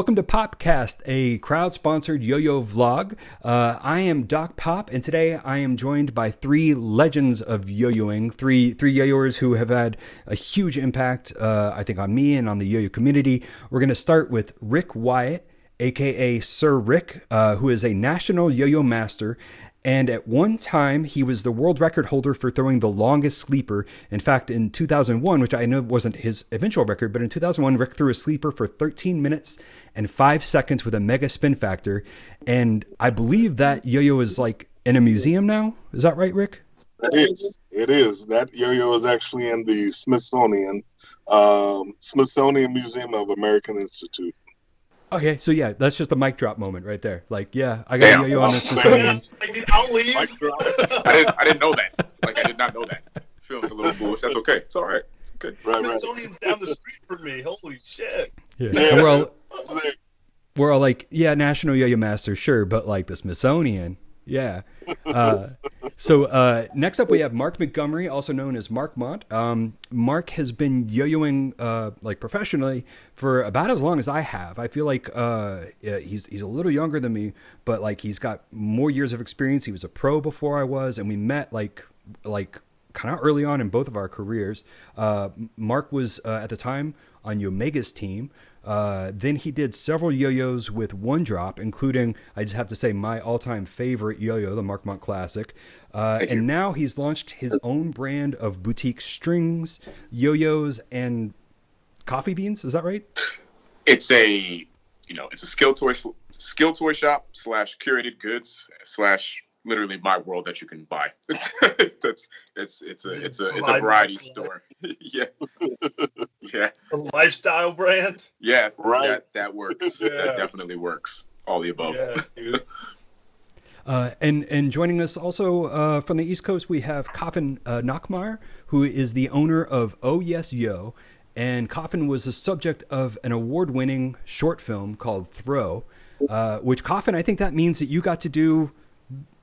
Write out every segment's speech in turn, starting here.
welcome to PopCast, a crowd-sponsored yo-yo vlog. I am Doc Pop, and today I am joined by three legends of yo-yoing, three yo-yoers who have had a huge impact, I think, on me and on the yo-yo community. We're going to start with Rick Wyatt, aka Sir Rick, who is a national yo-yo master. And at one time, he was the world record holder for throwing the longest sleeper. In fact, in 2001, which I know wasn't his eventual record, but in 2001, Rick threw a sleeper for 13 minutes and 5 seconds with a mega spin factor. And I believe that yo-yo is like in a museum now. Is that right, Rick? It is. It is. That yo-yo is actually in the Smithsonian Museum of American Institute. Okay, so yeah, that's just a mic drop moment right there. Like, yeah, I got a yo-yo on this Smithsonian. I'll leave. I didn't know that. Like, I did not know that. Feels a little foolish. That's okay. It's all right. It's okay. Smithsonian's down the street from me. Holy shit. Yeah. And we're all like, yeah, National Yo-Yo Master, sure, but like the Smithsonian, yeah. So next up we have Mark Montgomery, also known as Mark Mont. Mark has been yo-yoing like professionally for about as long as I have. I feel like he's a little younger than me, but like he's got more years of experience. He was a pro before I was, and we met like kind of early on in both of our careers. Mark was at the time on Yomega's team. Then he did several yo-yos with One Drop, including, I just have to say, my all-time favorite yo-yo, the Mark Mont Classic. And now he's launched his own brand of boutique strings, yo-yos, and coffee beans. Is that right? It's a skill toy shop / curated goods / literally my world that you can buy. It's a variety store. Yeah. Yeah. A lifestyle brand. Yeah, right. That works. Yeah. That definitely works. All the above. Yeah, dude. And joining us also from the East Coast, we have Coffin Nachtmahr, who is the owner of Oh Yes Yo. And Coffin was the subject of an award-winning short film called Throw, which, Coffin, I think that means that you got to do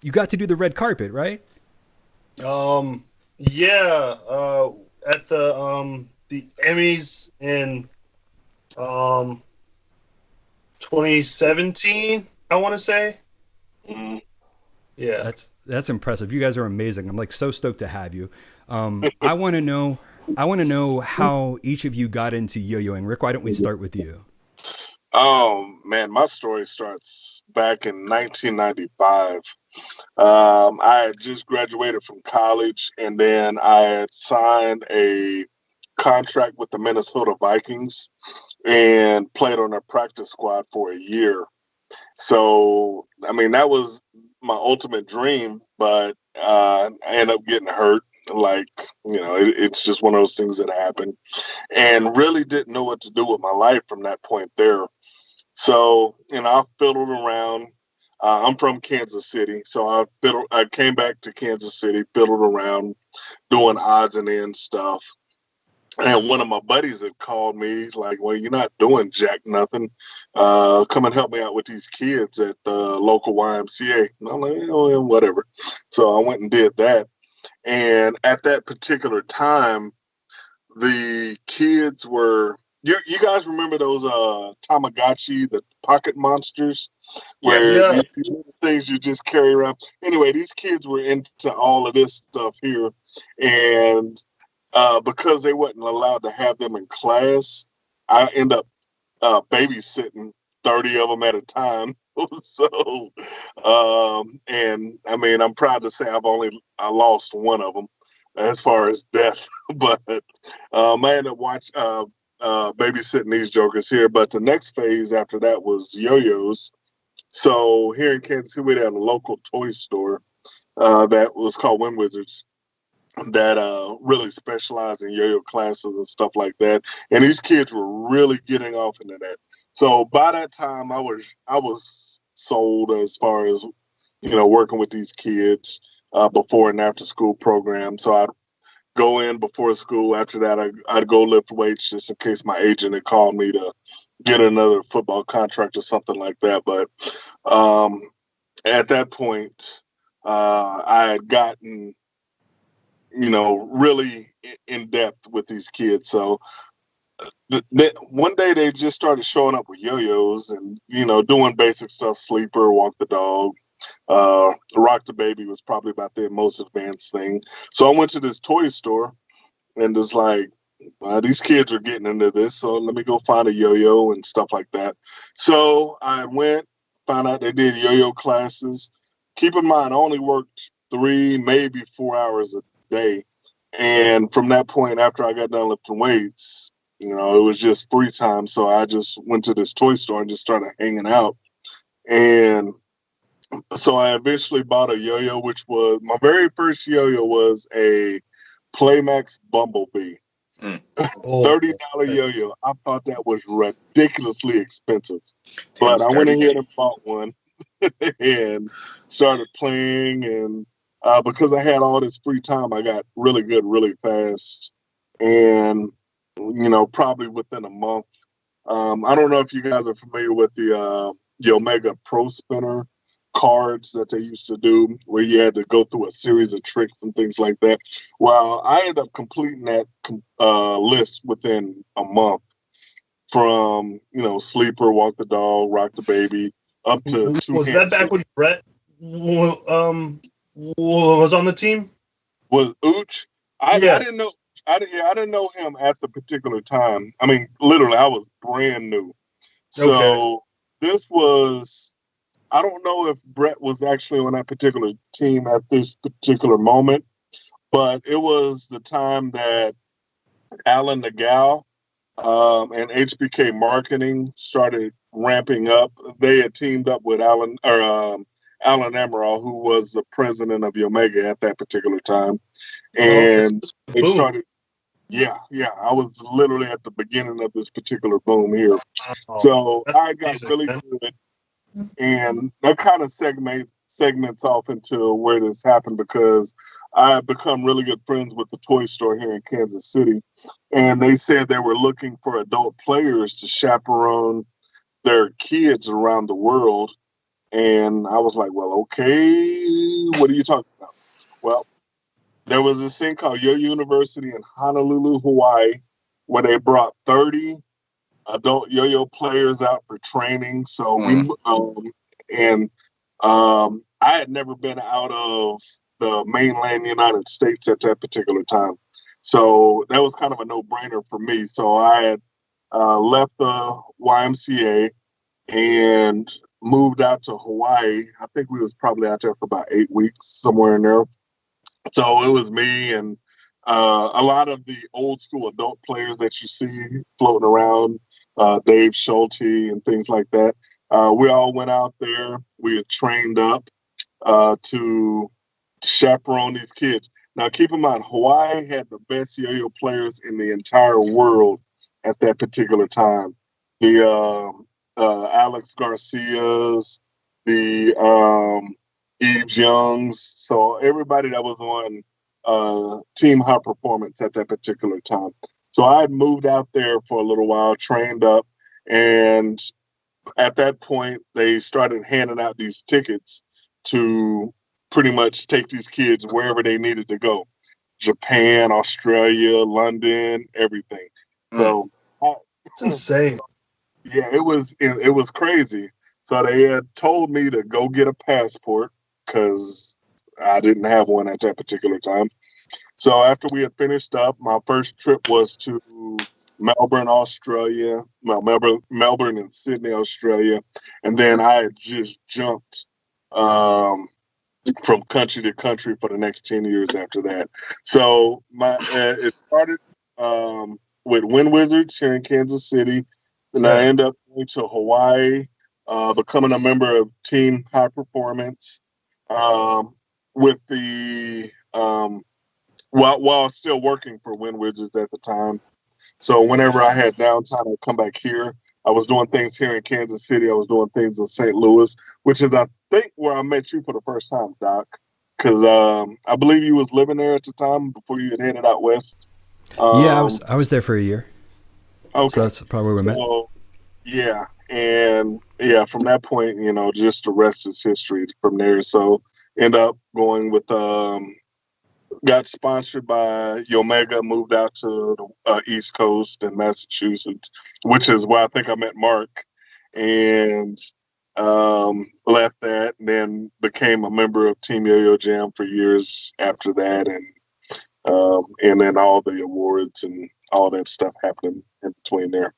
the red carpet, right? Yeah. At the Emmys in 2017, I want to say. Mm-hmm. Yeah. That's impressive. You guys are amazing. I'm like so stoked to have you. I want to know how each of you got into yo-yoing. Rick, why don't we start with you? Oh man, my story starts back in 1995. I had just graduated from college, and then I had signed a contract with the Minnesota Vikings and played on their practice squad for a year. So, I mean, that was my ultimate dream, but I ended up getting hurt. Like, it's just one of those things that happen, and really didn't know what to do with my life from that point there. So, I fiddled around. I'm from Kansas City, so I came back to Kansas City, fiddled around, doing odds and ends stuff. And one of my buddies had called me, like, well, you're not doing jack nothing. Come and help me out with these kids at the local YMCA. And I'm like, whatever. So I went and did that. And at that particular time, the kids were... You guys remember those Tamagotchi, the pocket monsters, where these things you just carry around? Anyway, these kids were into all of this stuff here, and because they wasn't allowed to have them in class, I end up babysitting 30 of them at a time. So, and I mean, I'm proud to say I lost one of them as far as death, but I ended up babysitting these jokers here. But the next phase after that was yo-yos. So here in Kansas City, we had a local toy store that was called Wind Wizards that really specialized in yo-yo classes and stuff like that. And these kids were really getting off into that. So by that time, I was sold as far as working with these kids before and after school program. So I'd go in before school. After that, I'd go lift weights just in case my agent had called me to get another football contract or something like that. But at that point, I had gotten, really in depth with these kids. So one day they just started showing up with yo-yos and, doing basic stuff, sleeper, walk the dog. Rock the baby was probably about their most advanced thing. So I went to this toy store and just like, these kids are getting into this, so let me go find a yo-yo and stuff like that. So I went, found out they did yo-yo classes. Keep in mind, I only worked 3, maybe 4 hours a day. And from that point, after I got done lifting weights, it was just free time. So I just went to this toy store and just started hanging out. And so I eventually bought a yo-yo, which was my very first yo-yo was a Playmax Bumblebee. $30 yo-yo. I thought that was ridiculously expensive. But I went ahead and bought one and started playing. And because I had all this free time, I got really good really fast. And, probably within a month. I don't know if you guys are familiar with the Omega Pro Spinner cards that they used to do where you had to go through a series of tricks and things like that. Well, I ended up completing that list within a month from, sleeper, walk the dog, rock the baby, up to two. Was that back when Brett was on the team? Was Ooch? I didn't know. I didn't know him at the particular time. I mean, literally, I was brand new. So this was, I don't know if Brett was actually on that particular team at this particular moment, but it was the time that Alan Nagel and HBK Marketing started ramping up. They had teamed up with Alan Amaral, who was the president of Omega at that particular time. And they started, I was literally at the beginning of this particular boom here. So I got really good. And that kind of segments off into where this happened because I have become really good friends with the toy store here in Kansas City. And they said they were looking for adult players to chaperone their kids around the world. And I was like, well, okay, what are you talking about? Well, there was this thing called Yo University in Honolulu, Hawaii, where they brought 30 adult yo-yo players out for training. So I had never been out of the mainland United States at that particular time. So that was kind of a no-brainer for me. So I had left the YMCA and moved out to Hawaii. I think we was probably out there for about 8 weeks, somewhere in there. So it was me and a lot of the old school adult players that you see floating around, Dave Schulte and things like that. We all went out there. We had trained up to chaperone these kids. Now, keep in mind, Hawaii had the best yo-yo players in the entire world at that particular time. The Alex Garcias, the Yves Youngs. So everybody that was on Team High Performance at that particular time. So I had moved out there for a little while, trained up, and at that point, they started handing out these tickets to pretty much take these kids wherever they needed to go. Japan, Australia, London, everything. So it's insane. Yeah, it was crazy. So they had told me to go get a passport because I didn't have one at that particular time. So after we had finished up, my first trip was to Melbourne, Australia. Well, Melbourne and Sydney, Australia. And then I had just jumped from country to country for the next 10 years after that. So it started with Wind Wizards here in Kansas City. And I ended up going to Hawaii, becoming a member of Team High Performance with the while still working for Wind Wizards at the time. So whenever I had downtime, I'd come back here. I was doing things here in Kansas City. I was doing things in St. Louis, which is, I think, where I met you for the first time, Doc. Because I believe you was living there at the time before you had headed out west. Yeah, I was there for a year. Okay. So that's probably where we met. Yeah. And yeah, from that point, just the rest is history from there. So end up going with got sponsored by Omega, moved out to the East Coast in Massachusetts, which is where I think I met Mark, and left that, and then became a member of Team Yo-Yo Jam for years after that, and then all the awards and all that stuff happening in between there.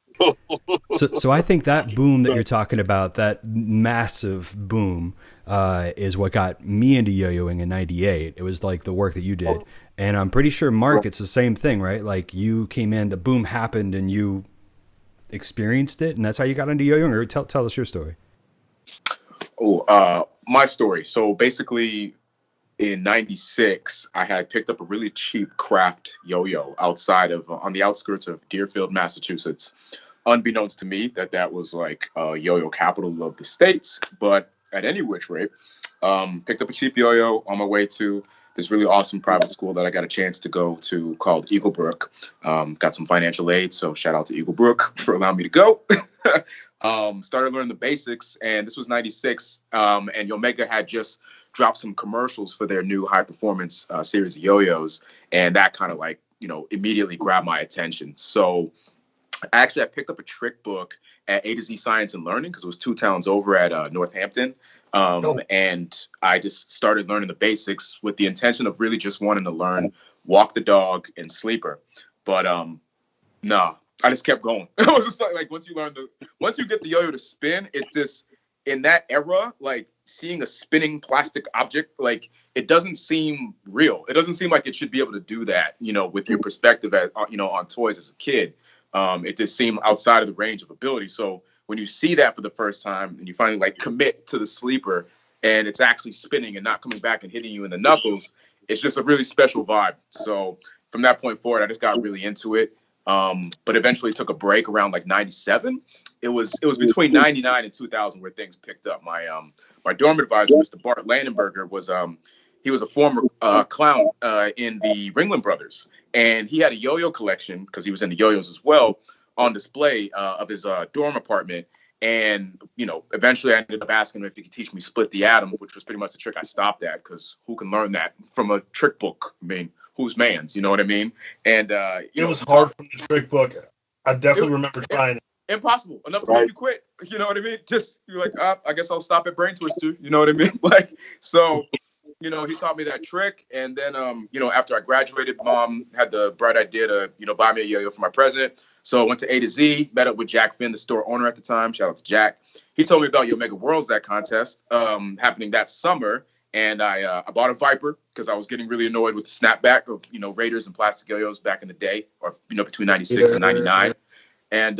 So I think that boom that you're talking about, that massive boom, is what got me into yo-yoing in '98. It was like the work that you did, and I'm pretty sure Mark, it's the same thing, right? Like you came in, the boom happened, and you experienced it, and that's how you got into yo-yoing. Or tell us your story. My story. So basically, in '96, I had picked up a really cheap craft yo-yo on the outskirts of Deerfield, Massachusetts. Unbeknownst to me, that was like yo-yo capital of the states. But at any which rate, picked up a cheap yo-yo on my way to this really awesome private school that I got a chance to go to called Eaglebrook. Got some financial aid, so shout out to Eaglebrook for allowing me to go. Started learning the basics, and this was '96, and Omega had just dropped some commercials for their new high performance series of yo-yos, and that kind of like, immediately grabbed my attention. So I picked up a trick book at A to Z Science and Learning because it was 2 towns over at Northampton. And I just started learning the basics with the intention of really just wanting to learn walk the dog and sleeper. But nah, I just kept going. It was just like once you get the yo-yo to spin, it just, in that era, like seeing a spinning plastic object, like it doesn't seem real. It doesn't seem like it should be able to do that, with your perspective on toys as a kid. It just seemed outside of the range of ability. So when you see that for the first time and you finally like commit to the sleeper and it's actually spinning and not coming back and hitting you in the knuckles, it's just a really special vibe. So from that point forward, I just got really into it. But eventually took a break around like '97. It was between '99 and 2000 where things picked up. My dorm advisor, Mr. Bart Landenberger, he was a former clown in the Ringling Brothers, and he had a yo-yo collection because he was into yo-yos as well on display of his dorm apartment. And eventually I ended up asking him if he could teach me split the atom, which was pretty much the trick I stopped at because who can learn that from a trick book? I mean, whose man's? You know what I mean? And it was hard from the trick book. I definitely remember trying it. Impossible enough to make you quit. You know what I mean? Just you're like, I guess I'll stop at Brain Twister. You know what I mean? Like, so, he taught me that trick. And then, after I graduated, Mom had the bright idea to, buy me a yo-yo for my present. So I went to A to Z, met up with Jack Finn, the store owner at the time. Shout out to Jack. He told me about Omega Worlds, that contest happening that summer. And I bought a Viper because I was getting really annoyed with the snapback of, Raiders and plastic yo-yos back in the day, or, between '96 and '99. And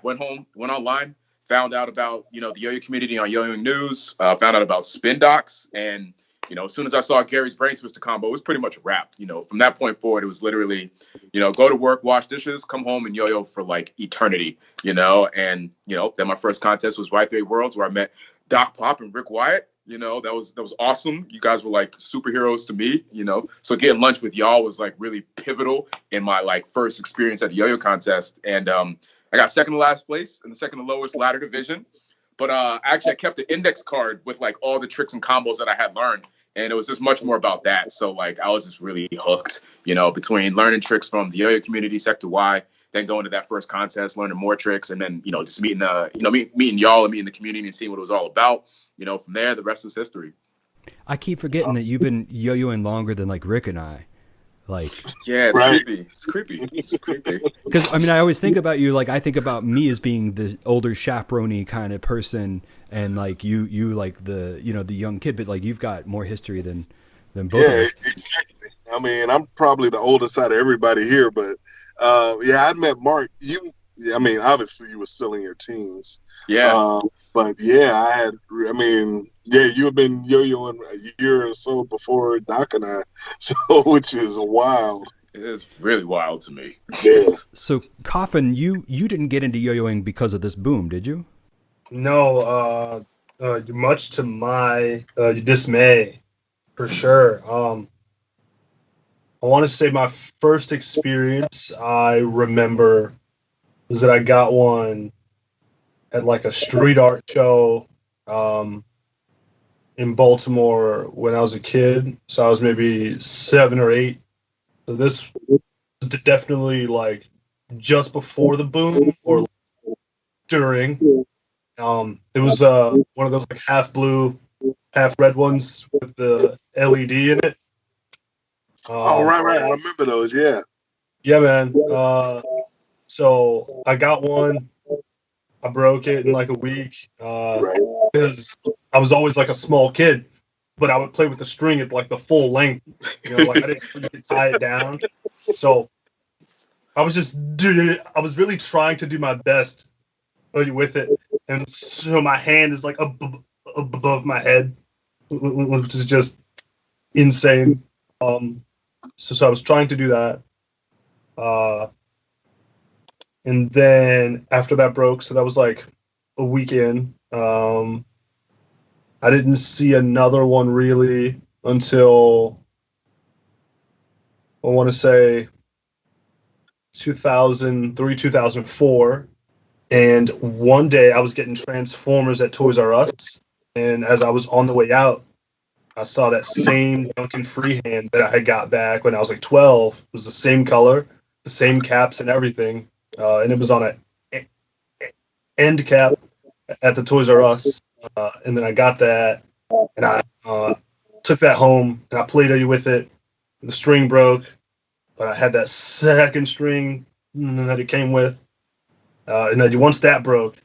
went home, went online, found out about, the yo-yo community on Yo-Yoing News, found out about Spin Docs. And, as soon as I saw Gary's Brain Twister combo, it was pretty much a wrap. From that point forward, it was literally, go to work, wash dishes, come home and yo-yo for like eternity, And, then my first contest was Y3 Worlds where I met Doc Pop and Rick Wyatt. That was awesome. You guys were like superheroes to me, So getting lunch with y'all was like really pivotal in my like first experience at a yo-yo contest. And I got second to last place in the second to lowest ladder division. But I kept the index card with like all the tricks and combos that I had learned. And it was just much more about that. So like I was just really hooked, between learning tricks from the yo-yo community, Sector Y, then going to that first contest, learning more tricks, and then, just meeting y'all and meeting the community and seeing what it was all about. From there, the rest is history. I keep forgetting that you've been yo-yoing longer than like Rick and I. Like, yeah, it's creepy. Because I always think about you. Like, I think about me as being the older chaperone kind of person, and like you like the the young kid. But like you've got more history than both of us. Exactly. I'm probably the oldest out of everybody here, but I met Mark. Obviously you were still in your teens. Yeah. But you had been yo-yoing a year or so before Doc and I, so which is wild. It is really wild to me. Yeah. So Coffin, you didn't get into yo-yoing because of this boom, did you? No, much to my dismay, for sure. I want to say my first experience I remember was that I got one at like a street art show. in Baltimore when I was a kid. So I was maybe 7 or 8. So this was definitely like just before the boom or during. It was one of those like half blue, half red ones with the LED in it. Oh, right. I remember those. Yeah. Yeah, man. So I got one. I broke it in like a week because I was always like a small kid, but I would play with the string at like the full length. Like I didn't really tie it down. So I was really trying to do my best with it, and so my hand is like above my head, which is just insane. So I was trying to do that, and then after that broke, so that was like a weekend. I didn't see another one really until I want to say 2003, 2004. And one day I was getting Transformers at Toys R Us, and as I was on the way out, I saw that same Duncan Freehand that I had got back when I was like 12. It was the same color, the same caps and everything, and it was on a end cap at the Toys R Us. And then I got that, and I took that home, and I played with it. The string broke, but I had that second string that it came with. And then once that broke,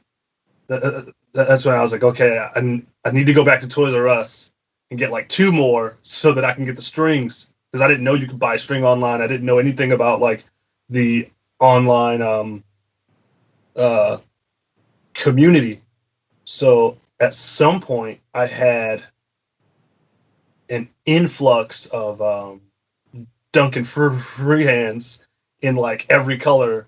that's when I was like, okay, I need to go back to Toys R Us and get like 2 more so that I can get the strings, because I didn't know you could buy string online. I didn't know anything about like the online community. So at some point, I had an influx of Duncan Freehands in like every color.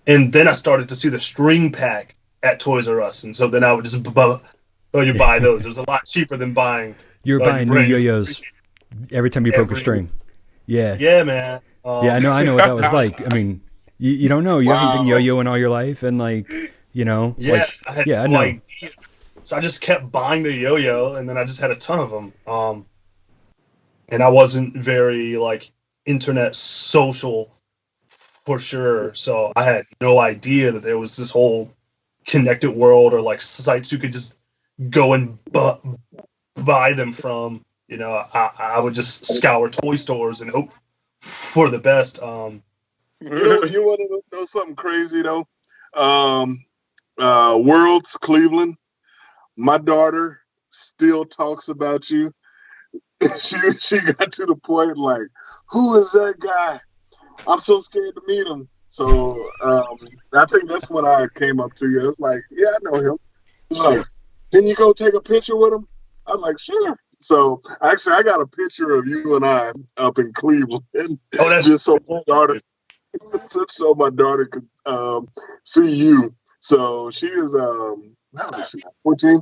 And then I started to see the string pack at Toys R Us, and so then I would just you buy those. It was a lot cheaper than buying. You were buying new yo-yos every time you broke a string. Yeah. Yeah, man. Yeah, I know what that was like. I mean, you don't know. You haven't been yo-yoing all your life, and like, Yeah, like, I had I no know. idea. So I just kept buying the yo-yo, and then I just had a ton of them. And I wasn't very like internet social for sure. So I had no idea that there was this whole connected world or like sites you could just go and buy them from. I would just scour toy stores and hope for the best. You want to know something crazy though? Worlds, Cleveland. My daughter still talks about you. She got to the point like, who is that guy? I'm so scared to meet him. So I think that's when I came up to you. It's like, yeah, I know him. He's like, can you go take a picture with him? I'm like, sure. So actually, I got a picture of you and I up in Cleveland. Oh, that's just so my daughter could see you. So she is how old is she? 14.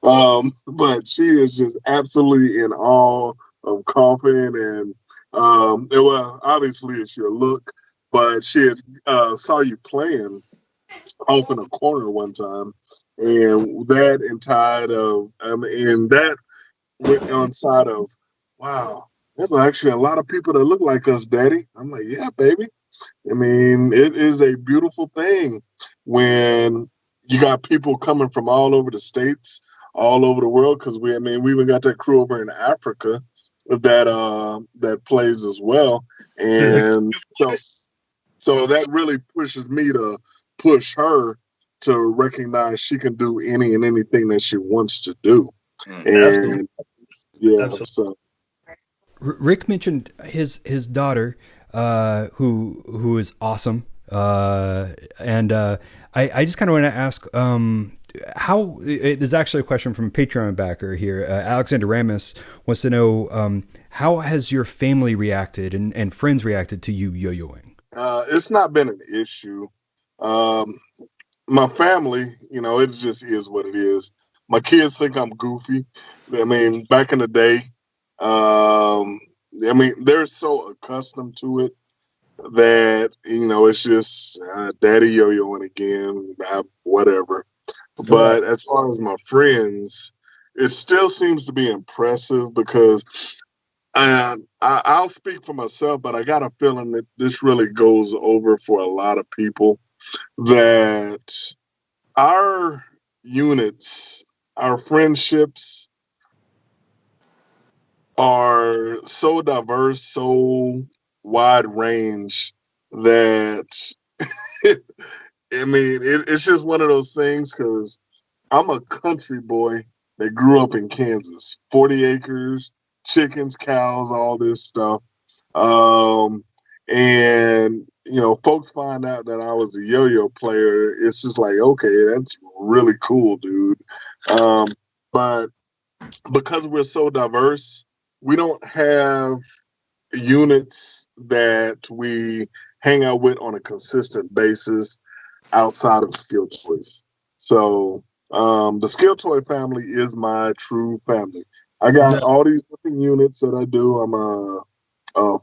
But she is just absolutely in awe of Coffin, and well, obviously it's your look, but she had saw you playing off in a corner one time, and that entire and that went on side of, wow, there's actually a lot of people that look like us, Daddy. I'm like, yeah, baby. I mean, it is a beautiful thing when you got people coming from all over the states, all over the world, because we even got that crew over in Africa that plays as well, and so that really pushes me to push her to recognize she can do any and anything that she wants to do. And yeah, so Rick mentioned his daughter, who is awesome, and I just kind of want to ask, how there's actually a question from a Patreon backer here. Alexander Ramis wants to know, how has your family reacted and friends reacted to you yo-yoing? It's not been an issue. My family, it just is what it is. My kids think I'm goofy. I mean, back in the day, they're so accustomed to it that, it's just daddy yo-yoing again, whatever. But as far as my friends, it still seems to be impressive because I'll speak for myself, but I got a feeling that this really goes over for a lot of people, that our units, our friendships are so diverse, so wide range that it's just one of those things because I'm a country boy that grew up in Kansas, 40 acres, chickens, cows, all this stuff. And, folks find out that I was a yo-yo player. It's just like, okay, that's really cool, dude. But because we're so diverse, we don't have units that we hang out with on a consistent basis outside of Skill Toys. So the Skill Toy family is my true family. I got all these different units that I do. I'm a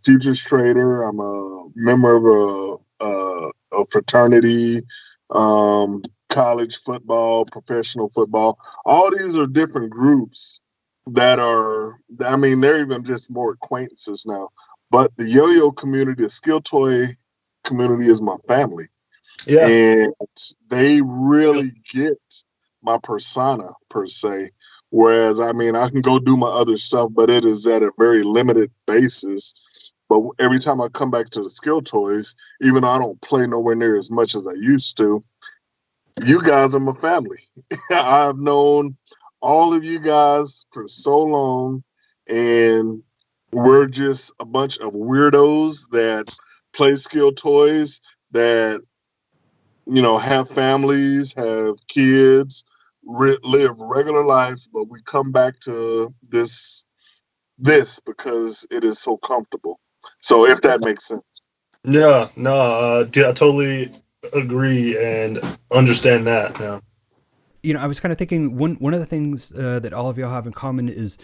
futures trader. I'm a member of a fraternity, college football, professional football. All these are different groups that are, they're even just more acquaintances now. But the yo-yo community, the skill toy community is my family. Yeah. And they really get my persona, per se. Whereas, I can go do my other stuff, but it is at a very limited basis. But every time I come back to the skill toys, even though I don't play nowhere near as much as I used to, you guys are my family. I've known all of you guys for so long, and we're just a bunch of weirdos that play skill toys, that have families, have kids, live regular lives, but we come back to this because it is so comfortable. So if that makes sense. Yeah, no, dude, I totally agree and understand that. Yeah. I was kind of thinking one of the things that all of y'all have in common is,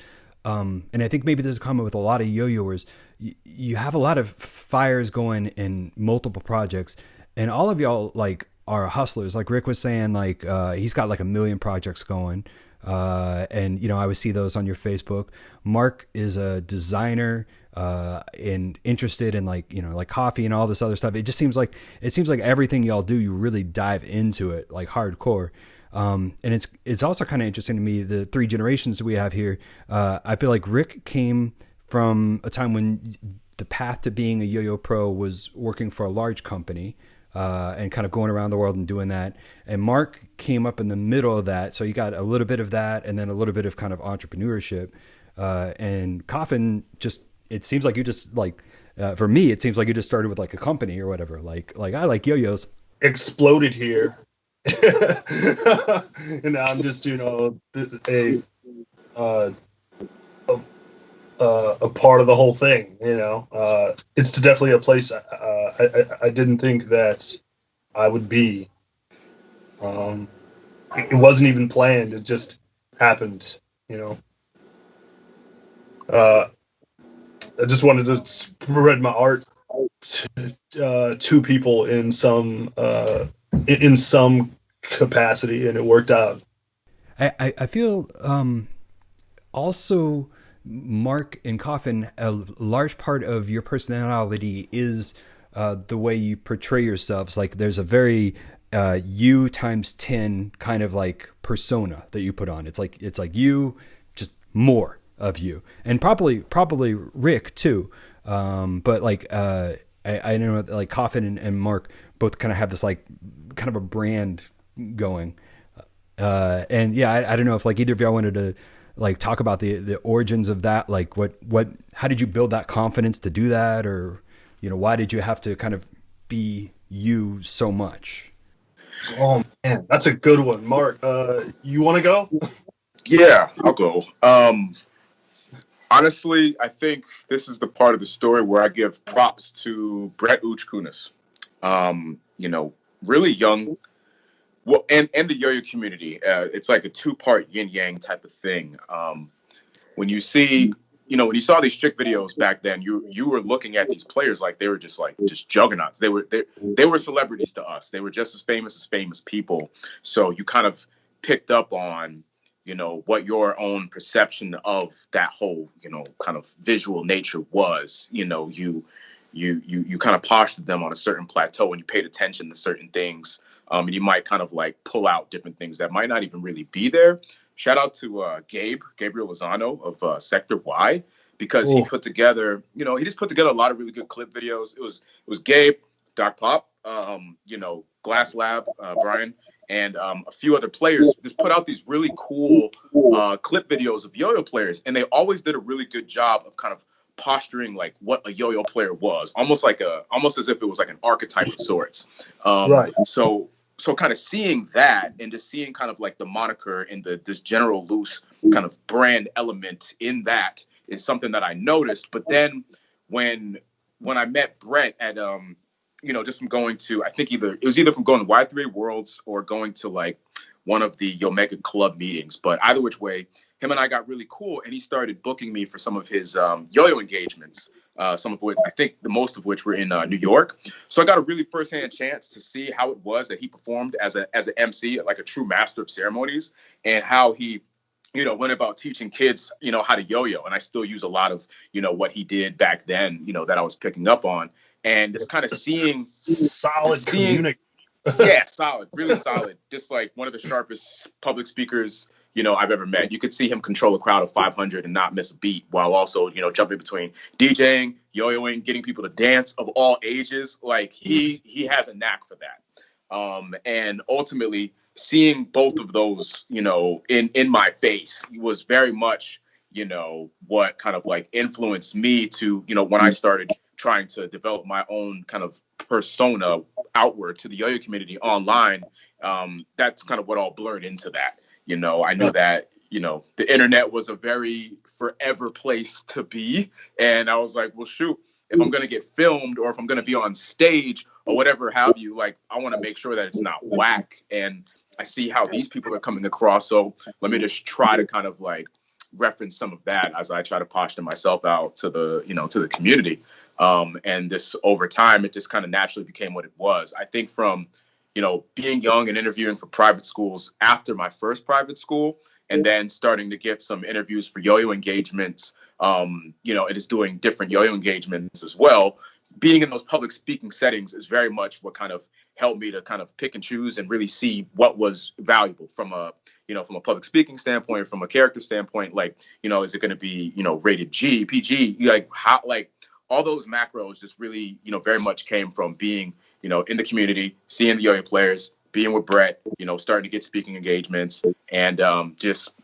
and I think maybe there's a common with a lot of yo-yoers, you have a lot of fires going in multiple projects, and all of y'all are hustlers. Like Rick was saying, he's got 1 million projects going, and I would see those on your Facebook. Mark is a designer and interested in coffee and all this other stuff. It seems like everything y'all do, you really dive into it hardcore. And it's also kind of interesting to me, the 3 generations that we have here. I feel like Rick came from a time when the path to being a yo-yo pro was working for a large company, and kind of going around the world and doing that. And Mark came up in the middle of that. So you got a little bit of that and then a little bit of kind of entrepreneurship. And Coffin, it seems like you just for me, it seems like you just started with a company or whatever. I like yo-yos. Exploded here. And I'm just, a part of the whole thing. It's definitely a place I didn't think that I would be. It wasn't even planned. It just happened. I just wanted to spread my art to people in some capacity, and it worked out. I feel also, Mark and Coffin, a large part of your personality is the way you portray yourselves. There's a very you times 10 kind of persona that you put on. It's like you, just more of you, and probably Rick too. But I know Coffin and Mark both kind of have this kind of a brand going. And yeah, I don't know if either of y'all wanted to talk about the origins of that. How did you build that confidence to do that? Or, why did you have to kind of be you so much? Oh man, that's a good one. Mark, you want to go? Yeah, I'll go. Honestly, I think this is the part of the story where I give props to Brett Uchkunis. Really young. Well, and the yo-yo community, it's like a 2-part yin-yang type of thing. When you see, when you saw these trick videos back then, you were looking at these players like they were just juggernauts. They were celebrities to us. They were just as famous people. So you kind of picked up on, what your own perception of that whole, kind of visual nature was. You kind of postured them on a certain plateau and you paid attention to certain things. And you might kind of like pull out different things that might not even really be there. Shout out to Gabriel Lozano of Sector Y, because he put together, he just put together a lot of really good clip videos. It was Gabe, Doc Pop, Glass Lab, Brian, and a few other players just put out these really cool clip videos of yo-yo players. And they always did a really good job of kind of posturing like what a yo-yo player was, almost as if it was like an archetype of sorts. Right. So kind of seeing that and just seeing kind of like the moniker and this general loose kind of brand element in that is something that I noticed. But then when I met Brett at just from going to, I think it was either from going to Y3 Worlds or going to like one of the Omega Club meetings. But either which way, him and I got really cool, and he started booking me for some of his yo-yo engagements. Some of which, I think the most of which were in New York. So I got a really firsthand chance to see how it was that he performed as an MC, like a true master of ceremonies, and how he, went about teaching kids, how to yo-yo. And I still use a lot of, what he did back then, that I was picking up on. And just kind of seeing yeah, solid, really solid. Just like one of the sharpest public speakers, I've ever met. You could see him control a crowd of 500 and not miss a beat, while also, jumping between DJing, yo-yoing, getting people to dance of all ages. Like he has a knack for that. And ultimately seeing both of those, in my face was very much, what kind of like influenced me to, when I started trying to develop my own kind of persona outward to the yo-yo community online. That's kind of what all blurred into that. I knew that, the internet was a very forever place to be. And I was like, well, shoot, if I'm going to get filmed or if I'm going to be on stage or whatever have you, like, I want to make sure that it's not whack. And I see how these people are coming across. So let me just try to kind of like reference some of that as I try to posture myself out to the, to the community. And this over time, it just kind of naturally became what it was. I think from, being young and interviewing for private schools after my first private school, and then starting to get some interviews for yo-yo engagements, and just doing different yo-yo engagements as well. Being in those public speaking settings is very much what kind of helped me to kind of pick and choose and really see what was valuable from a public speaking standpoint, from a character standpoint. Like, is it going to be, rated G, PG, like how, like all those macros just really, very much came from being, in the community, seeing the yo-yo players, being with Brett, starting to get speaking engagements, and just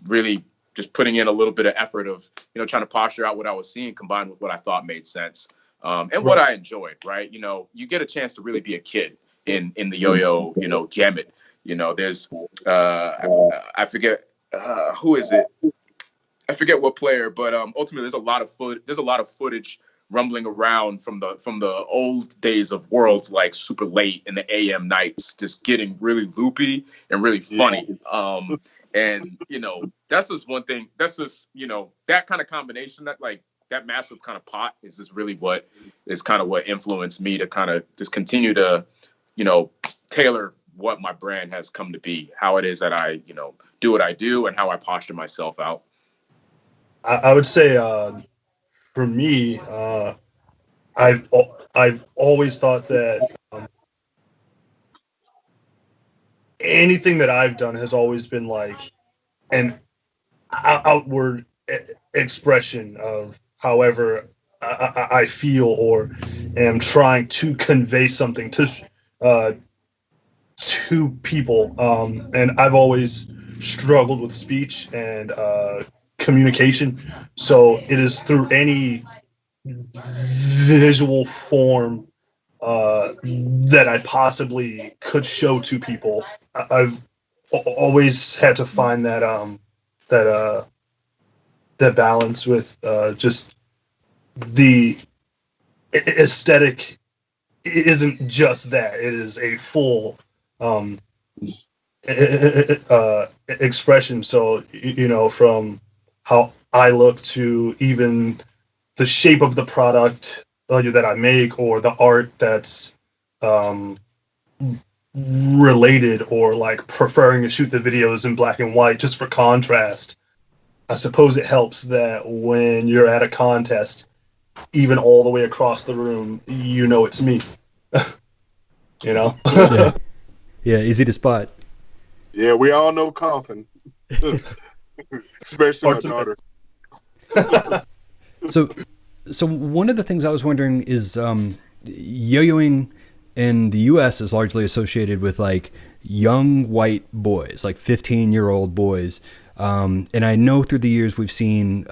really just putting in a little bit of effort of, trying to posture out what I was seeing combined with what I thought made sense. And what I enjoyed, right? You get a chance to really be a kid in the yo-yo, gamut. There's I forget who is it? I forget what player, but ultimately there's a lot of footage rumbling around from the old days of Worlds, like super late in the AM nights, just getting really loopy and really funny. And that's just one thing. That's just that kind of combination, that like that massive kind of pot is just really what is kind of what influenced me to kind of just continue to tailor what my brand has come to be, how it is that I do what I do, and how I posture myself out. I would say for me, I've always thought that anything that I've done has always been like an outward expression of however I feel or am trying to convey something to people. And I've always struggled with speech and communication. So it is through any visual form that I possibly could show to people. I've always had to find that balance with just the aesthetic. It isn't just that; it is a full expression. So from how I look to even the shape of the product that I make, or the art that's related or like preferring to shoot the videos in black and white just for contrast. I suppose it helps that when you're at a contest, even all the way across the room, you know it's me. You know? Yeah. Yeah, easy to spot. Yeah, we all know Coffin. Especially my daughter. So one of the things I was wondering is yo-yoing in the U.S. is largely associated with like young white boys, like 15-year-old boys. And I know through the years we've seen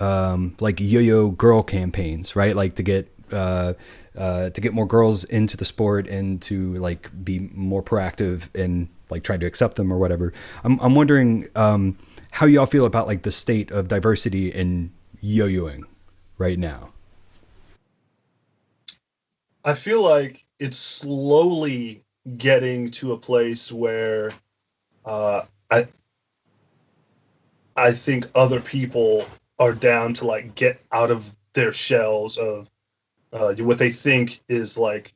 like yo-yo girl campaigns, right? Like to get more girls into the sport and to like be more proactive and like try to accept them or whatever. I'm wondering how y'all feel about like the state of diversity in yo-yoing right now. I feel like it's slowly getting to a place where I think other people are down to like get out of their shells of what they think is like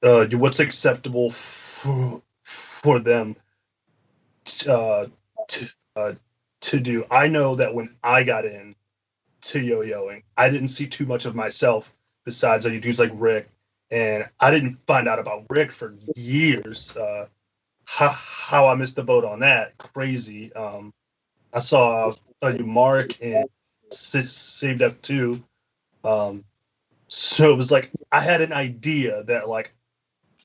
what's acceptable for them to do. I know that when I got in to yo-yoing, I didn't see too much of myself besides dudes like Rick, and I didn't find out about Rick for years. How I missed the boat on that, crazy. I saw Mark and Saved F2. So it was like I had an idea that like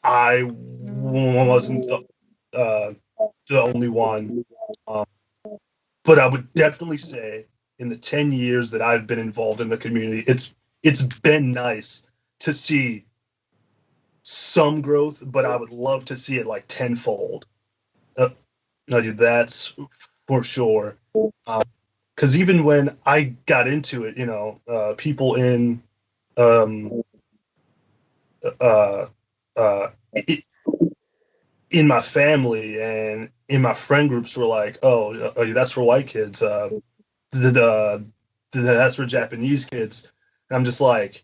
I wasn't the only one, but I would definitely say in the 10 years that I've been involved in the community, it's been nice to see some growth, but I would love to see it like tenfold. No, dude, that's for sure. Because even when I got into it, people in in my family and in my friend groups were like, "Oh, that's for white kids. That's for Japanese kids." And I'm just like,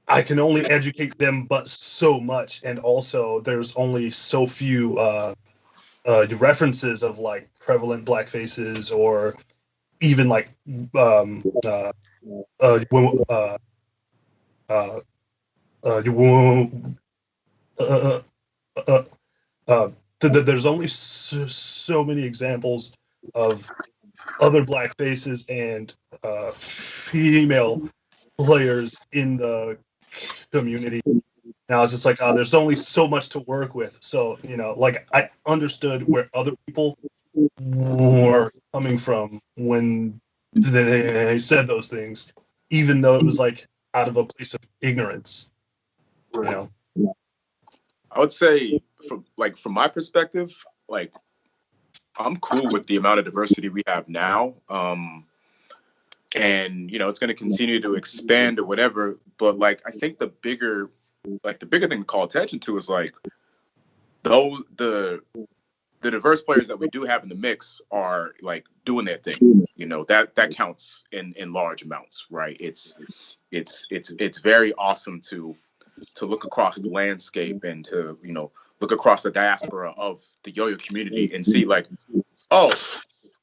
I can only educate them, but so much, and also there's only so few references of like prevalent black faces or even like there's only so many examples of other black faces and female players in the community. And I was just like, there's only so much to work with. So, like I understood where other people were coming from when they said those things, even though it was like out of a place of ignorance. I would say from my perspective, like I'm cool with the amount of diversity we have now. And it's going to continue to expand or whatever. But like, I think the bigger thing to call attention to is like, though the diverse players that we do have in the mix are like doing their thing, that counts in large amounts, right? It's very awesome to look across the landscape and to, look across the diaspora of the yo-yo community and see like, oh,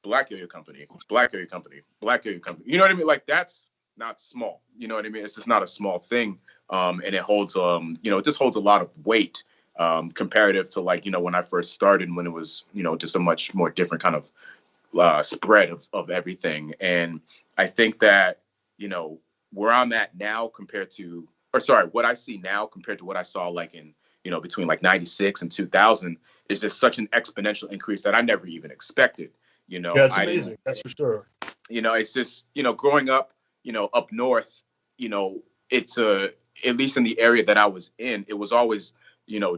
black yo-yo company, black yo-yo company, black yo-yo company. You know what I mean? Like that's not small. You know what I mean? It's just not a small thing. And it holds, it just holds a lot of weight comparative to like, when I first started, when it was, just a much more different kind of spread of everything. And I think that, where I'm at now what I see now compared to what I saw like in, between like 96 and 2000 is just such an exponential increase that I never even expected. Yeah, it's amazing. That's for sure. It's just, growing up, up north, it's at least in the area that I was in, it was always,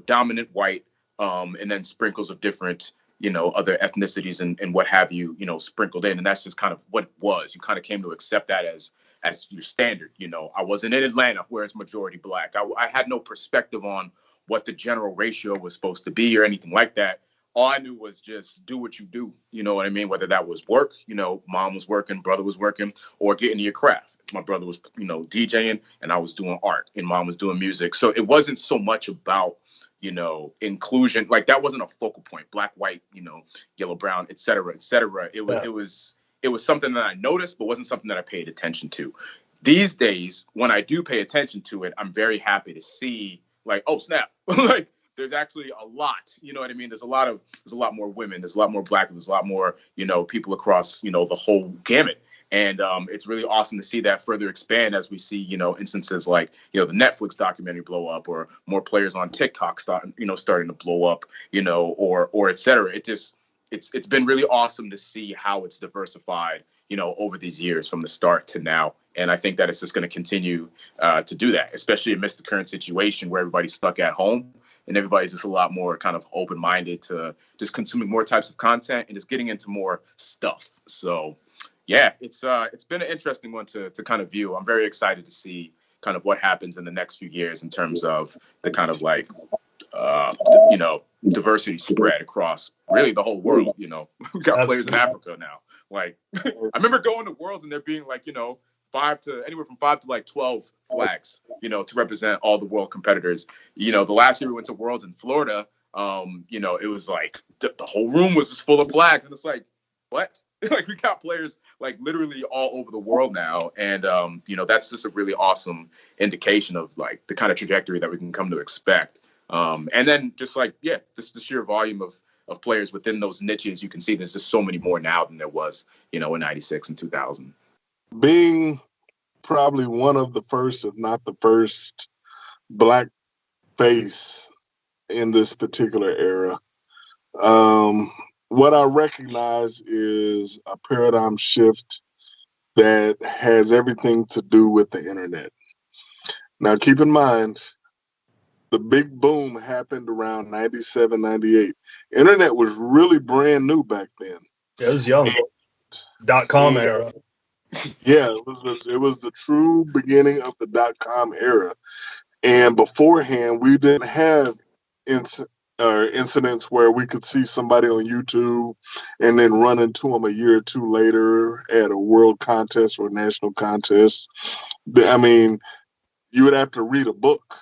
dominant white, and then sprinkles of different, other ethnicities and what have you, sprinkled in. And that's just kind of what it was. You kind of came to accept that as your standard. I wasn't in Atlanta where it's majority black. I had no perspective on what the general ratio was supposed to be or anything like that. all I knew was just do what you do. You know what I mean? Whether that was work, mom was working, brother was working, or get into your craft. My brother was, DJing, and I was doing art, and mom was doing music. So it wasn't so much about, inclusion. Like that wasn't a focal point. Black, white, yellow, brown, et cetera, et cetera. It was something that I noticed, but wasn't something that I paid attention to. These days, when I do pay attention to it, I'm very happy to see, like, oh snap, like there's actually a lot. You know what I mean? There's a lot more women. There's a lot more Black. There's a lot more, people across, the whole gamut. And it's really awesome to see that further expand as we see, instances like, the Netflix documentary blow up, or more players on TikTok starting to blow up, or et cetera. It's been really awesome to see how it's diversified, over these years from the start to now. And I think that it's just going to continue to do that, especially amidst the current situation where everybody's stuck at home and everybody's just a lot more kind of open-minded to just consuming more types of content and just getting into more stuff. So yeah, it's been an interesting one to kind of view. I'm very excited to see kind of what happens in the next few years in terms of the kind of like, diversity spread across really the whole world. We got players in Africa now. Like I remember going to Worlds and there being like, anywhere from 5 to like 12 flags, to represent all the world competitors. The last year we went to Worlds in Florida, it was like the whole room was just full of flags. And it's like, what? Like we got players like literally all over the world now. And, that's just a really awesome indication of like the kind of trajectory that we can come to expect. And then just like, just the sheer volume of players within those niches, you can see there's just so many more now than there was, in 96 and 2000. Being probably one of the first, if not the first, Black face in this particular era, what I recognize is a paradigm shift that has everything to do with the internet. Now, keep in mind, the big boom happened around 97, 98. Internet was really brand new back then. It was young. .com era. Yeah, it was the true beginning of the .com era. And beforehand, we didn't have incidents where we could see somebody on YouTube and then run into them a year or two later at a world contest or a national contest. I mean, you would have to read a book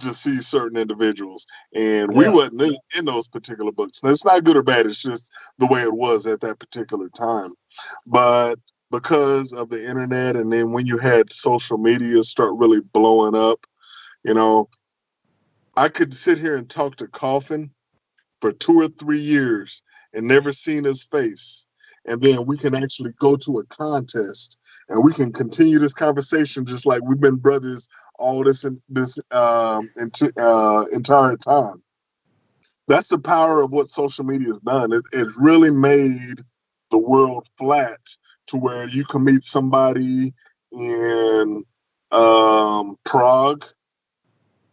to see certain individuals. And we wasn't in those particular books. And it's not good or bad. It's just the way it was at that particular time. But because of the internet, and then when you had social media start really blowing up, I could sit here and talk to Coffin for 2 or 3 years and never seen his face. And then we can actually go to a contest and we can continue this conversation just like we've been brothers all this entire time. That's the power of what social media has done. It's really made the world flat to where you can meet somebody in Prague.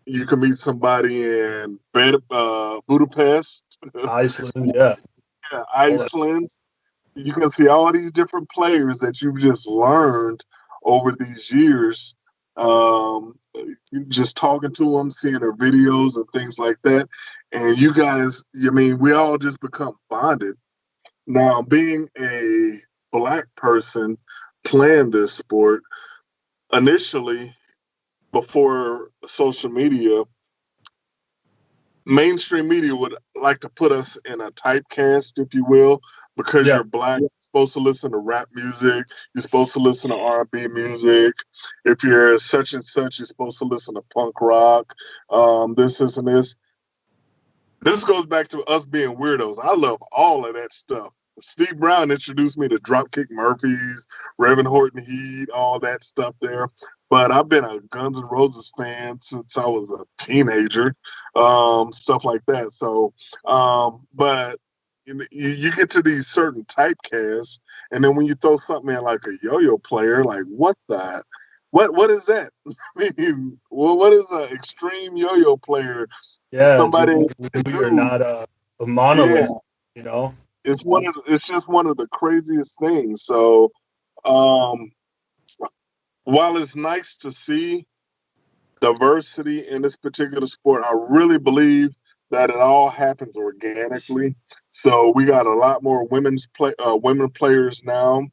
You can meet somebody in Budapest. Iceland, yeah. Iceland. You can see all these different players that you've just learned over these years. Just talking to them, seeing their videos and things like that. And you guys, we all just become bonded. Now, being a Black person playing this sport, initially, before social media, mainstream media would like to put us in a typecast, if you will, because you're Black. You're supposed to listen to rap music. You're supposed to listen to R&B music. If you're such and such, you're supposed to listen to punk rock. This and this. This goes back to us being weirdos. I love all of that stuff. Steve Brown introduced me to Dropkick Murphys, Reverend Horton Heat, all that stuff there. But I've been a Guns N' Roses fan since I was a teenager, stuff like that. So, but you get to these certain typecasts, and then when you throw something in like a yo-yo player, like what is that? I mean, well, what is an extreme yo-yo player? Yeah, somebody we are not a monolith, It's just one of the craziest things. So, while it's nice to see diversity in this particular sport, I really believe that it all happens organically. So we got a lot more women players now,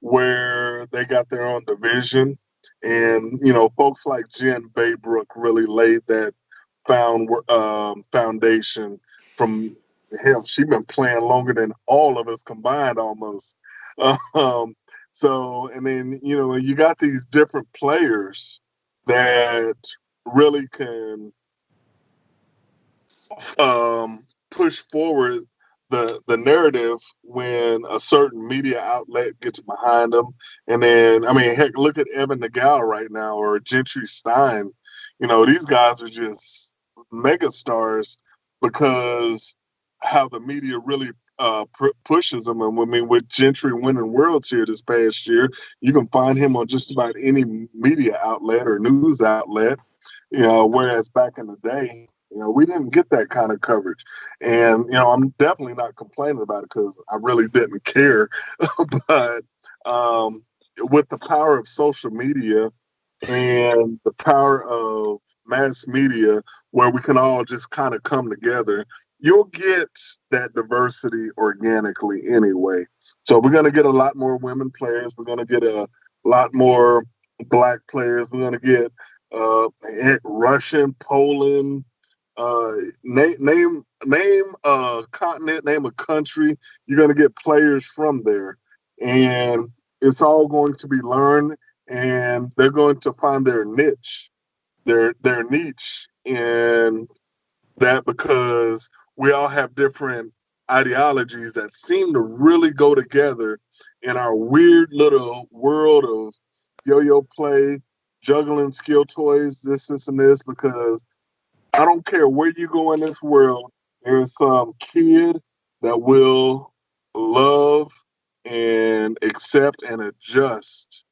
where they got their own division, and folks like Jen Baybrook really laid that foundation. From hell, she's been playing longer than all of us combined almost. Um, so, and then you got these different players that really can push forward the narrative when a certain media outlet gets behind them. And then, I mean, heck, look at Evan Nagal right now, or Gentry Stein. These guys are just mega stars because how the media really pushes them. And I mean, with Gentry winning Worlds here this past year, you can find him on just about any media outlet or news outlet. Whereas back in the day, we didn't get that kind of coverage. And, I'm definitely not complaining about it because I really didn't care. But with the power of social media and the power of mass media, where we can all just kind of come together, you'll get that diversity organically anyway. So we're going to get a lot more women players. We're going to get a lot more black players. We're going to get Russian, Poland, name a continent, name a country. You're going to get players from there, and it's all going to be learned, and they're going to find their niche, their niche in that, because we all have different ideologies that seem to really go together in our weird little world of yo-yo play, juggling skill toys, this, and this, because I don't care where you go in this world, there's some kid that will love and accept and adjust.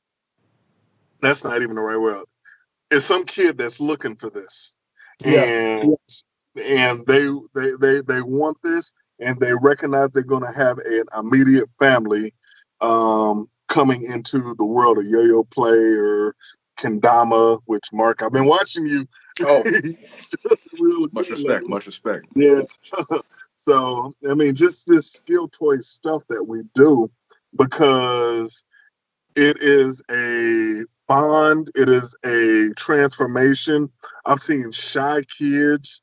That's not even the right word. It's some kid that's looking for this. Yeah. And they want this, and they recognize they're going to have an immediate family coming into the world of yo-yo play or kendama, which, Mark, I've been watching you. Oh, much respect, much respect. Yeah. So, I mean, just this skill toy stuff that we do, because it is a bond, it is a transformation. I've seen shy kids,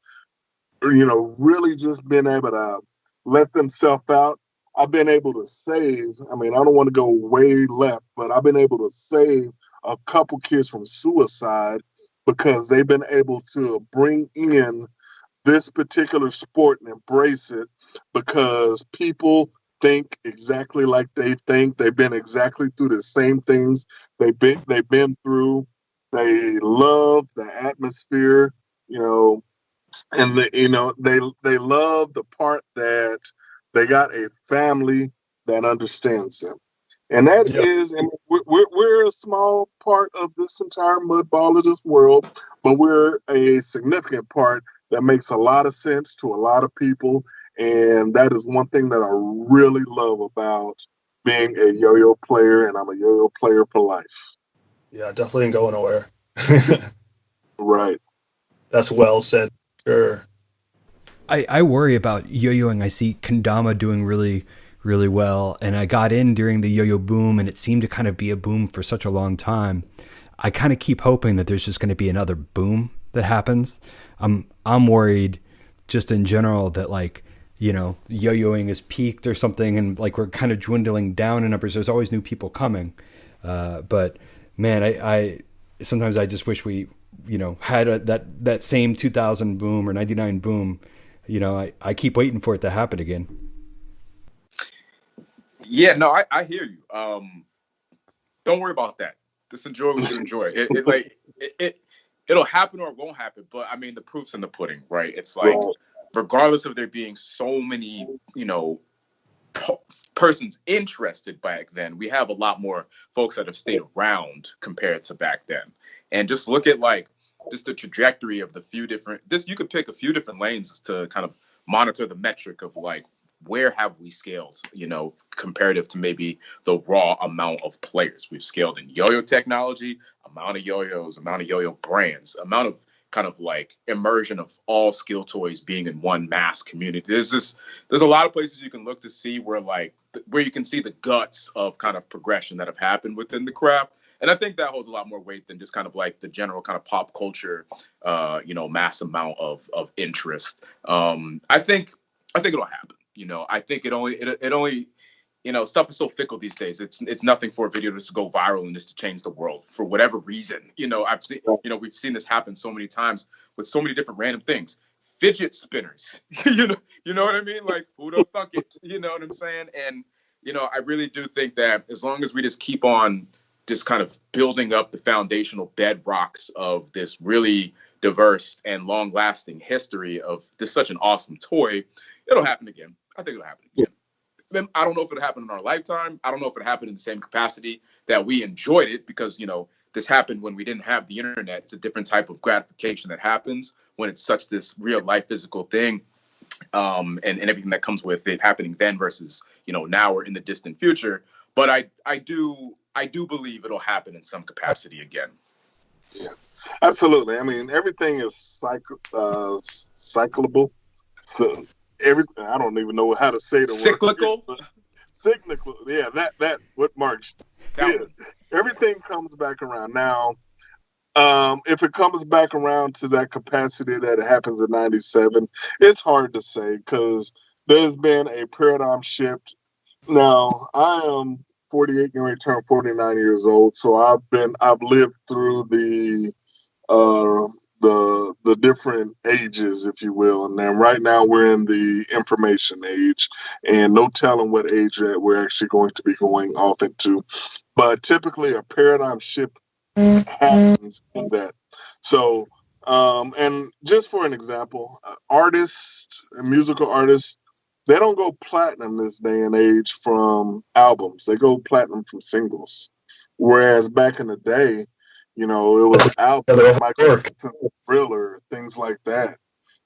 really just been able to let themselves out. I've been able to save, I mean, I don't want to go way left, but I've been able to save a couple kids from suicide because they've been able to bring in this particular sport and embrace it, because people think exactly like they think. They've been exactly through the same things they've been through. They love the atmosphere, and they love the part that they got a family that understands them. And that is, and we're a small part of this entire mudball of this world, but we're a significant part that makes a lot of sense to a lot of people. And that is one thing that I really love about being a yo-yo player, and I'm a yo-yo player for life. Yeah, definitely ain't going nowhere. Right. That's well said. Sure. I worry about yo-yoing. I see kendama doing really, really well, and I got in during the yo-yo boom, and it seemed to kind of be a boom for such a long time. I kind of keep hoping that there's just going to be another boom that happens. I'm worried just in general that, like, yo-yoing is peaked or something, and like we're kind of dwindling down in numbers. There's always new people coming, but man, I sometimes I just wish we had that same 2000 boom or 99 boom. I keep waiting for it to happen again. Yeah, no, I hear you. Don't worry about that. Just enjoy what you enjoy. It'll happen or it won't happen. But I mean, the proof's in the pudding, right? It's like, regardless of there being so many, persons interested back then, we have a lot more folks that have stayed around compared to back then. And just look at just the trajectory of you could pick a few different lanes to kind of monitor the metric of where have we scaled, comparative to maybe the raw amount of players. We've scaled in yo-yo technology, amount of yo-yos, amount of yo-yo brands, amount of kind of like immersion of all skill toys being in one mass community. There's a lot of places you can look to see where you can see the guts of kind of progression that have happened within the craft. And I think that holds a lot more weight than just kind of like the general kind of pop culture, mass amount of interest. I think it'll happen. I think it only stuff is so fickle these days. It's nothing for a video just to go viral and just to change the world for whatever reason. We've seen this happen so many times with so many different random things. Fidget spinners, you know what I mean? Like, who the fuck it? You know what I'm saying? And I really do think that as long as we just keep on just kind of building up the foundational bedrocks of this really diverse and long-lasting history of this such an awesome toy, it'll happen again. I think it'll happen again. I don't know if it'll happen in our lifetime. I don't know if it happened in the same capacity that we enjoyed it, because, this happened when we didn't have the internet. It's a different type of gratification that happens when it's such this real life physical thing, and everything that comes with it happening then versus, now or in the distant future. But I do believe it'll happen in some capacity again. Yeah, absolutely. I mean, everything is cyclable. So everything, I don't even know how to say the cyclical. Word. Cyclical. Yeah, that what Mark. Yeah. Everything comes back around. Now, if it comes back around to that capacity that it happens in '97, it's hard to say because there's been a paradigm shift. Now, I am 48, going to turn 49 years old, so I've lived through the different ages, if you will, and then right now we're in the information age, and no telling what age that we're actually going to be going off into. But typically, a paradigm shift happens in that. So, and just for an example, artists, musical artists, they don't go platinum this day and age from albums. They go platinum from singles. Whereas back in the day, it was albums, Michael Thriller, things like that.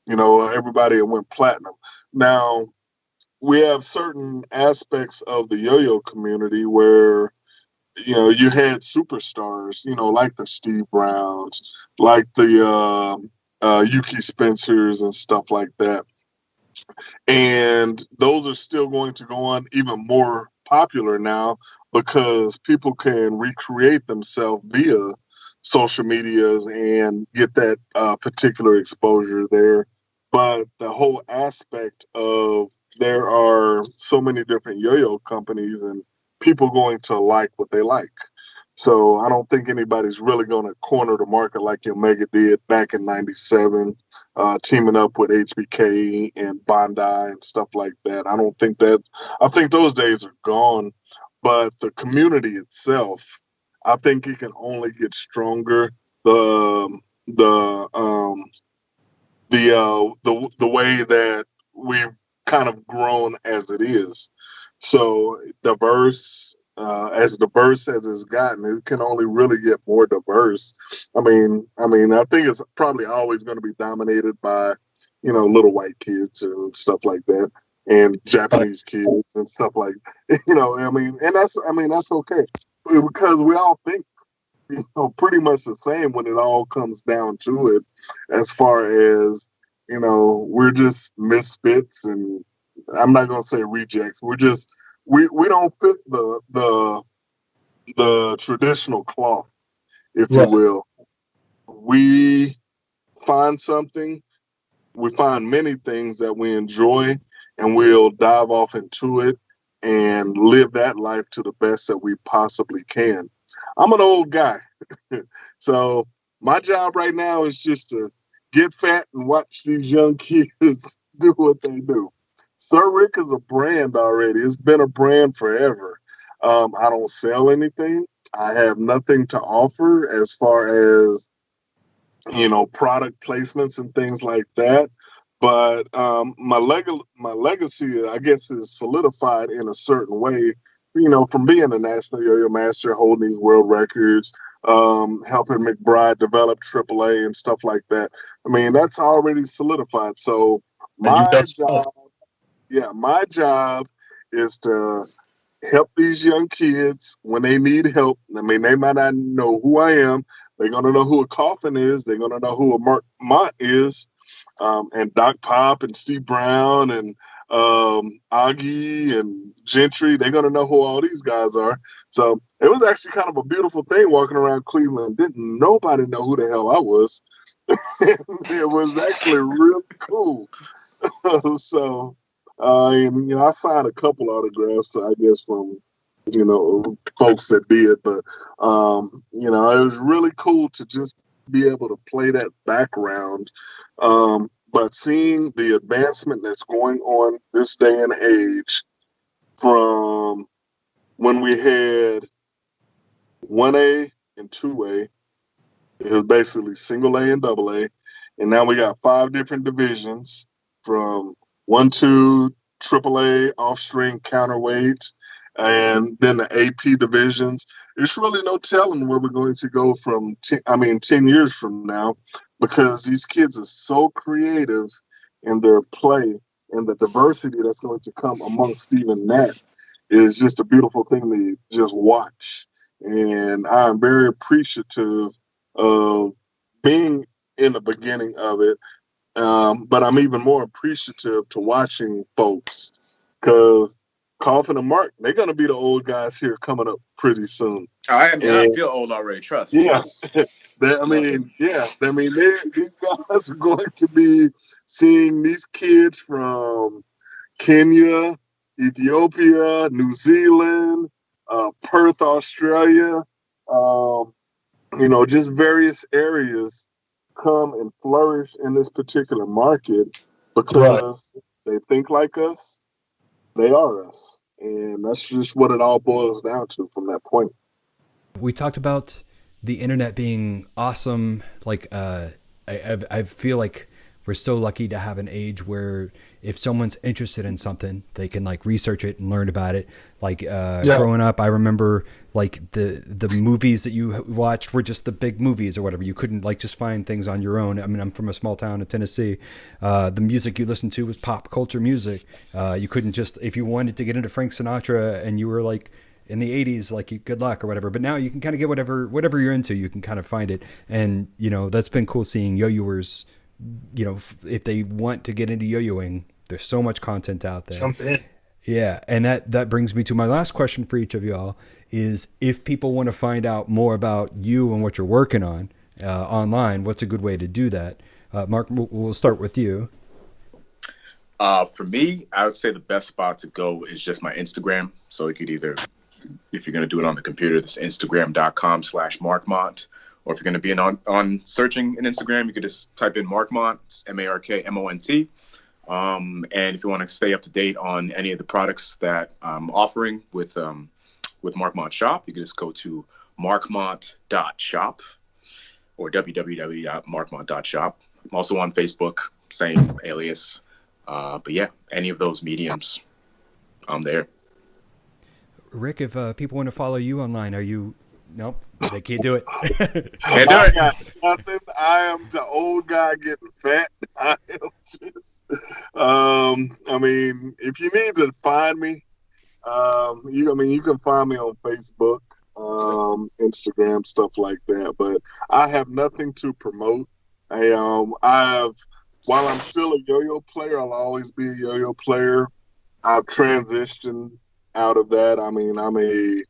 Everybody went platinum. Now, we have certain aspects of the yo-yo community where, you had superstars, like the Steve Browns, like the Yuki Spencers and stuff like that. And those are still going to go on even more popular now because people can recreate themselves via social medias and get that particular exposure there. But the whole aspect of there are so many different yo-yo companies and people going to like what they like. So I don't think anybody's really going to corner the market like Omega did back in '97, teaming up with HBK and Bondi and stuff like that. I think those days are gone. But the community itself, I think it can only get stronger. The way that we've kind of grown as it is. So diverse as it's gotten, it can only really get more diverse. I mean, I think it's probably always going to be dominated by, little white kids and stuff like that, and Japanese kids and stuff like, and that's okay because we all think, pretty much the same when it all comes down to it, as far as, we're just misfits, and I'm not going to say rejects. We're just, we don't fit the traditional cloth, if you will. We find something, we find many things that we enjoy, and we'll dive off into it and live that life to the best that we possibly can. I'm an old guy, so my job right now is just to get fat and watch these young kids do what they do. Sir Rick is a brand already. It's been a brand forever. I don't sell anything. I have nothing to offer as far as, product placements and things like that. But my legacy, I guess, is solidified in a certain way, from being a national yo-yo master, holding these world records, helping McBride develop AAA and stuff like that. I mean, that's already solidified. So my job is to help these young kids when they need help. I mean, they might not know who I am. They're going to know who a Coffin is. They're going to know who a Mark Mott is. And Doc Pop and Steve Brown and Augie and Gentry. They're going to know who all these guys are. So it was actually kind of a beautiful thing walking around Cleveland. Didn't nobody know who the hell I was. It was actually really cool. So, and, I signed a couple autographs, I guess, from, folks that did. But, it was really cool to just be able to play that background. But seeing the advancement that's going on this day and age from when we had 1A and 2A, it was basically single A and double A. And now we got 5 different divisions from 1, 2, triple A, off-string, counterweight, and then the AP divisions. There's really no telling where we're going to go from 10 years from now, because these kids are so creative in their play, and the diversity that's going to come amongst even that is just a beautiful thing to just watch. And I'm very appreciative of being in the beginning of it. But I'm even more appreciative to watching folks, because Coffin and Mark, they're going to be the old guys here coming up pretty soon. I feel old already, trust. Yeah. These guys are going to be seeing these kids from Kenya, Ethiopia, New Zealand, Perth, Australia, just various areas come and flourish in this particular market because they think like us, they are us. And that's just what it all boils down to from that point. We talked about the internet being awesome. Like, I feel like we're so lucky to have an age where if someone's interested in something, they can like research it and learn about it. Like growing up, I remember like the movies that you watched were just the big movies or whatever. You couldn't like just find things on your own. I mean, I'm from a small town in Tennessee. The music you listened to was pop culture music. You couldn't just, if you wanted to get into Frank Sinatra and you were like in the 80s, like good luck or whatever. But now you can kind of get whatever you're into, you can kind of find it. And, that's been cool seeing yo-yoers. If they want to get into yo-yoing, there's so much content out there. Jump in. Yeah, and that brings me to my last question for each of y'all is, if people want to find out more about you and what you're working on online, what's a good way to do that? Mark, we'll start with you. For me, I would say the best spot to go is just my Instagram. So you could either, if you're going to do it on the computer, this Instagram.com/MarkMont. Or if you're going to be on searching in Instagram, you could just type in Markmont, MarkMont. And if you want to stay up to date on any of the products that I'm offering with Markmont Shop, you can just go to markmont.shop or www.markmont.shop. I'm also on Facebook, same alias. But yeah, any of those mediums, I'm there. Rick, if people want to follow you online, are you... Nope, they can't do it. Can't do it. I got nothing. I am the old guy getting fat. I am just, if you need to find me, you can find me on Facebook, Instagram, stuff like that. But I have nothing to promote. While I'm still a yo-yo player, I'll always be a yo-yo player. I've transitioned out of that. I'm a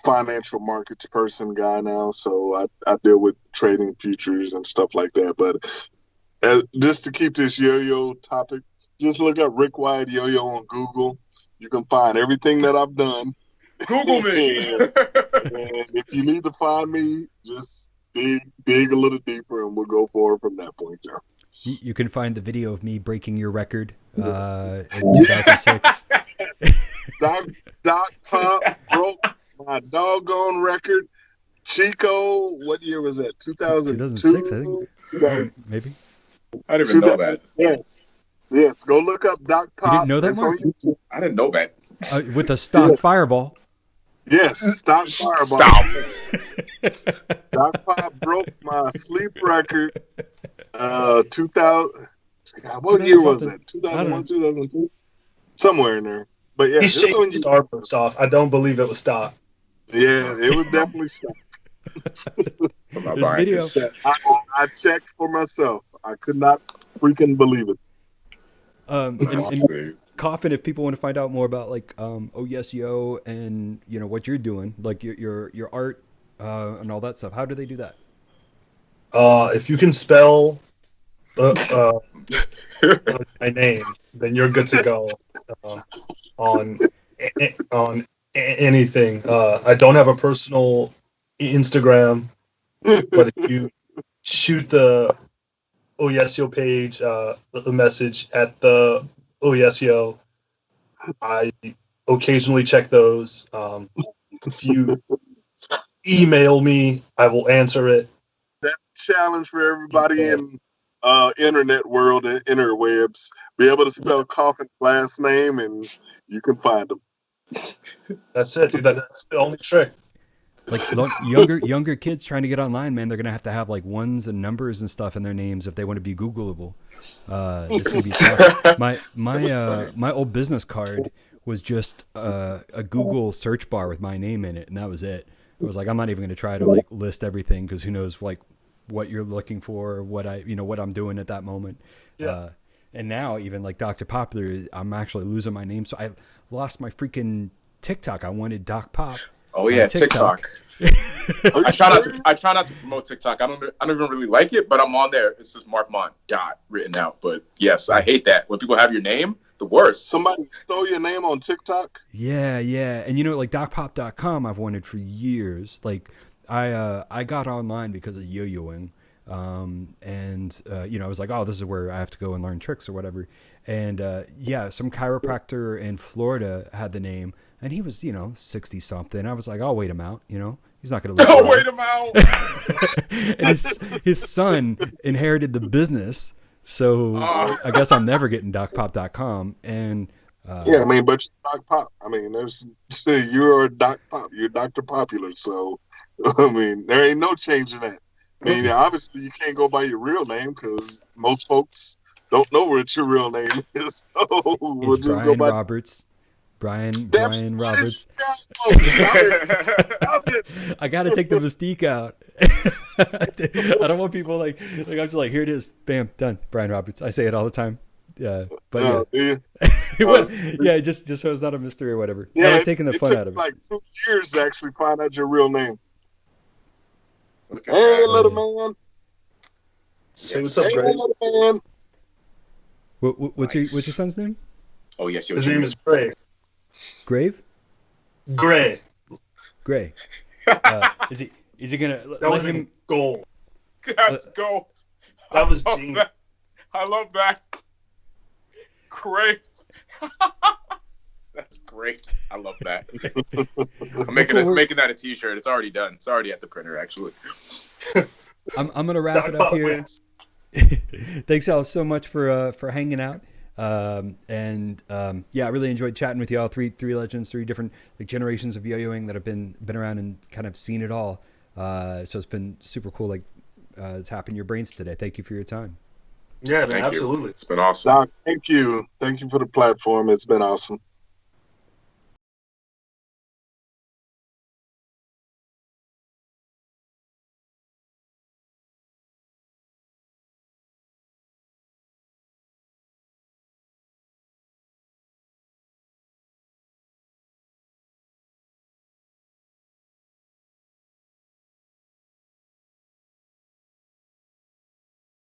financial markets person guy now, so I deal with trading futures and stuff like that. But just to keep this yo-yo topic, just look up Rick Wyatt yo-yo on Google. You can find everything that I've done. Google me. and if you need to find me, just dig a little deeper, and we'll go forward from that point, Joe. You can find the video of me breaking your record in 2006. Doc Pop broke my doggone record. Chico, what year was that? 2006, I think. Maybe. I didn't even know that. Yes. Go look up Doc Pop. You didn't know that, Mark? I didn't know that. With a stock fireball. Yes, stock fireball. Stop. Doc Pop broke my sleep record. 2000. What year was it? 2001, 2002? Somewhere in there. But yeah, He's this shaking one, Starburst off. I don't believe it was stock. yeah, it was definitely stuff. There's video. I checked for myself. I could not freaking believe it. And Coffin, if people want to find out more about like oh yes yo and you know what you're doing, like your art and all that stuff, how do they do that? If you can spell my name, then you're good to go on anything. I don't have a personal Instagram, but if you shoot the Oh Yes Yo page, the message at the Oh Yes Yo, I occasionally check those. If you email me, I will answer it. That's a challenge for everybody in internet world and interwebs. Be able to spell Coffin's last name, and you can find him. That's it, dude. That's the only trick. Like younger kids trying to get online, man, they're gonna have like ones and numbers and stuff in their names if they want to be Googleable. It's gonna be tough. My old business card was just a Google search bar with my name in it, and that was it. I was like, I'm not even gonna try to like list everything because who knows like what you're looking for, or what I'm doing at that moment. Yeah. And now even like Dr. Popular, I'm actually losing my name, so I lost my freaking TikTok. I wanted Doc Pop. Oh yeah, TikTok. I try not to promote TikTok. I don't even really like it, but I'm on there. It's just Mark Mont written out. But yes, I hate that when people have your name. The worst. Somebody stole your name on TikTok. Yeah, and like docpop.com I've wanted for years. Like I got online because of yo-yoing. And I was like, oh, this is where I have to go and learn tricks or whatever. And some chiropractor in Florida had the name, and he was 60 something. I was like, I'll wait him out. He's not going to live. Wait him out. And his son inherited the business, so I guess I'm never getting docpop.com. And but you're Doc Pop. I mean, you're Doc Pop. You're Dr. Popular. So I mean, there ain't no changing that. I mean, obviously you can't go by your real name because most folks don't know what your real name is. So we'll just go by Roberts. Brian Roberts. I gotta take the mystique out. I don't want people like I'm just like, here it is, bam, done. Brian Roberts. I say it all the time. Just so it's not a mystery or whatever. Yeah, like taking the fun out of it. Like 2 years to actually find out your real name. Hey, little man. Say what's up, Gray. Man. What's your son's name? Oh yes, his name is Gray. Grave? Gray. Is he gonna that let him gold? That's gold. That was genius. I love that. Great. That's great. I love that. I'm making that a T-shirt. It's already done. It's already at the printer, actually. I'm gonna wrap it up here. Thanks y'all so much for hanging out. I really enjoyed chatting with y'all. Three legends, 3 different like generations of yo-yoing that have been around and kind of seen it all. So it's been super cool. Like tapping your brains today. Thank you for your time. Yeah, man, absolutely. It's been awesome. Doc, thank you for the platform. It's been awesome.